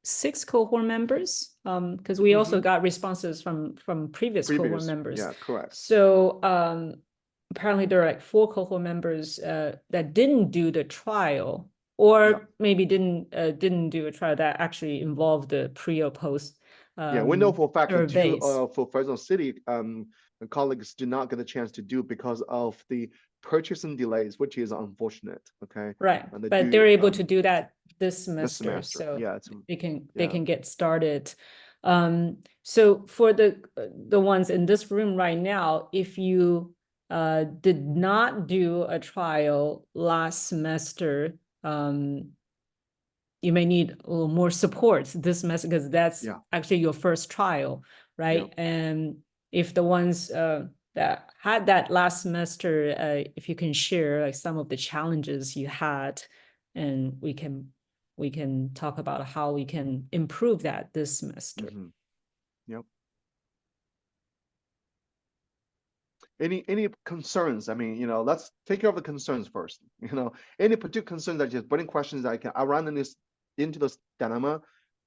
6 cohort members, because we also got responses from previous cohort members. Yeah, correct. So apparently there are like 4 cohort members that didn't do the trial, or maybe didn't do a trial that actually involved the pre or post. Yeah, we know for a fact that surveys. for Fresno City colleagues do not get a chance to do because of the purchasing delays, which is unfortunate. Okay. Right, And but they're able to do that this semester, semester. so Yeah, they can get started. So for the ones in this room right now, if you did not do a trial last semester, you may need a little more support this semester because that's actually your first trial, right? And if the ones that had that last semester, if you can share like some of the challenges you had, and we can talk about how we can improve that this semester. Yep. any concerns? I mean, let's take care of the concerns first. Any particular concerns that just burning questions that I run into this dilemma.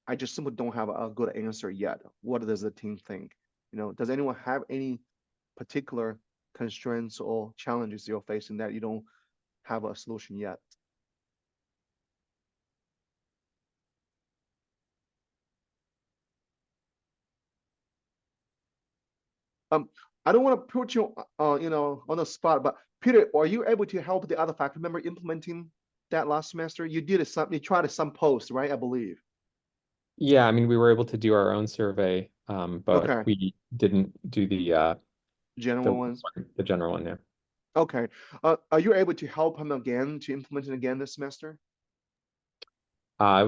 I just simply don't have a good answer yet. What does the team think? Does anyone have any particular constraints or challenges you're facing that you don't have a solution yet? I don't want to put you, on the spot, but Peter, are you able to help the other faculty member implementing that last semester? You tried some post, right? I believe. Yeah, I mean, we were able to do our own survey, but Okay. we didn't do the General ones. the general one. Yeah. Okay. Are you able to help him again to implement it again this semester?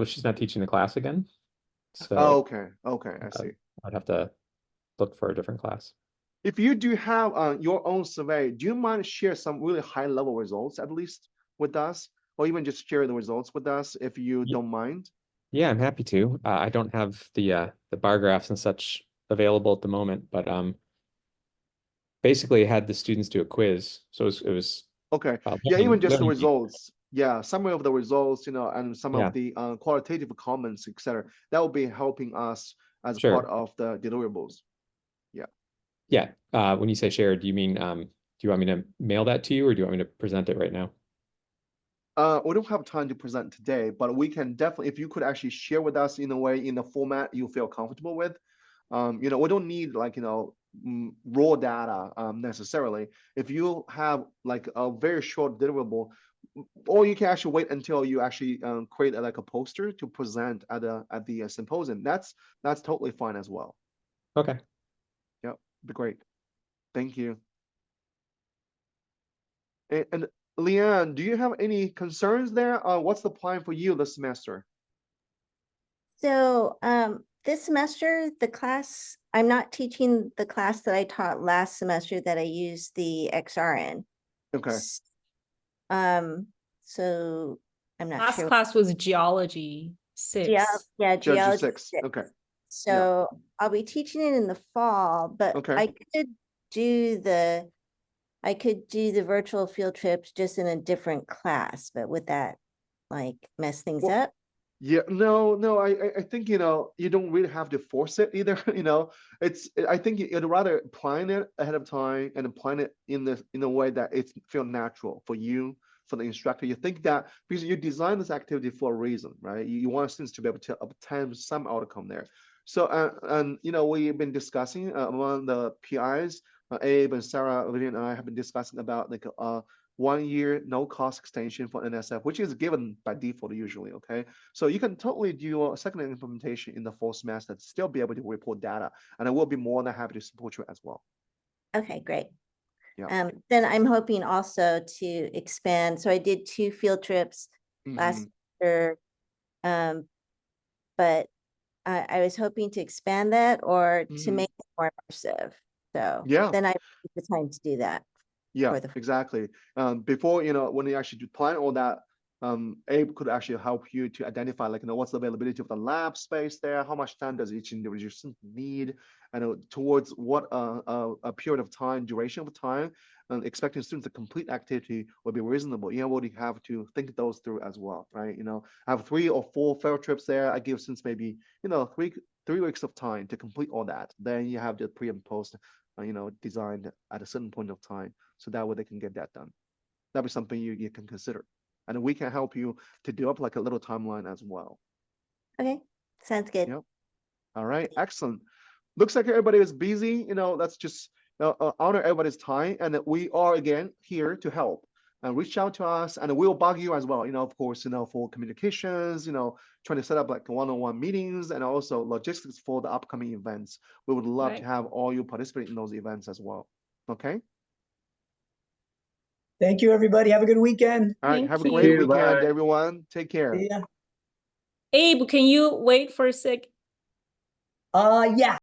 She's not teaching the class again, so Oh, okay. Okay, I see. I'd have to look for a different class. If you do have your own survey, do you mind share some really high level results at least with us, or even just share the results with us if you don't mind? Yeah, I'm happy to. I don't have the bar graphs and such available at the moment, but basically I had the students do a quiz, so it was Okay. Yeah, even just the learning. results. Yeah, summary of the results, and some Yeah. of the qualitative comments, etc. That will be helping us as Sure. part of the deliverables. Yeah. When you say share, do you mean do you want me to mail that to you, or do you want me to present it right now? We don't have time to present today, but we can definitely, if you could actually share with us in a way, in the format you feel comfortable with. We don't need raw data necessarily. If you have like a very short deliverable, or you can actually wait until you actually create a poster to present at the symposium. That's totally fine as well. Okay. Yep, be great. Thank you. And Leanne, do you have any concerns there? What's the plan for you this semester? So this semester, I'm not teaching the class that I taught last semester that I used the XR in. Okay. So I'm not Last sure. class was geology 6. Judge Geology 6. 6. Okay. So I'll be teaching it in the fall, but Okay. I could do the virtual field trips just in a different class, but would that like mess things Well, up? Yeah, no, I think, you don't really have to force it either. I think you'd rather plan it ahead of time and plan it in a way that it feel natural for you, for the instructor. You think that because you design this activity for a reason, right? You want students to be able to obtain some outcome there. So, and we've been discussing among the PIs, Abe and Sarah, Vivian and I have been discussing about 1 year no cost extension for NSF, which is given by default usually. Okay, so you can totally do a second implementation in the fall semester to still be able to report data, and I will be more than happy to support you as well. Okay, great. Yeah. Then I'm hoping also to expand. So I did 2 field trips last year, but I was hoping to expand that or to make it more immersive. So Yeah. then I have the time to do that. Yeah, for the- exactly. Before, when you actually do plan all that, Abe could actually help you to identify, what's the availability of the lab space there, how much time does each individual student need, and towards what a period of time, duration of time, expecting students to complete activity will be reasonable. You already have to think those through as well, right? I have 3 or 4 field trips there. I give students maybe, 3 weeks of time to complete all that. Then you have the pre and post, designed at a certain point of time. So that way they can get that done. That'd be something you can consider. And we can help you to develop a little timeline as well. Okay, sounds good. Yep. All right, excellent. Looks like everybody is busy. Let's just honor everybody's time. And we are, again, here to help. And reach out to us, and we'll bug you as well, of course, for communications, trying to set up one-on-one meetings, and also logistics for the upcoming events. We would love to have all you participate in those events as well. Okay. Thank you, everybody. Have a good weekend. All right. Thank Have a you. great Bye. weekend, everyone. Take care. See ya. Abe, can you wait for a sec? Yeah.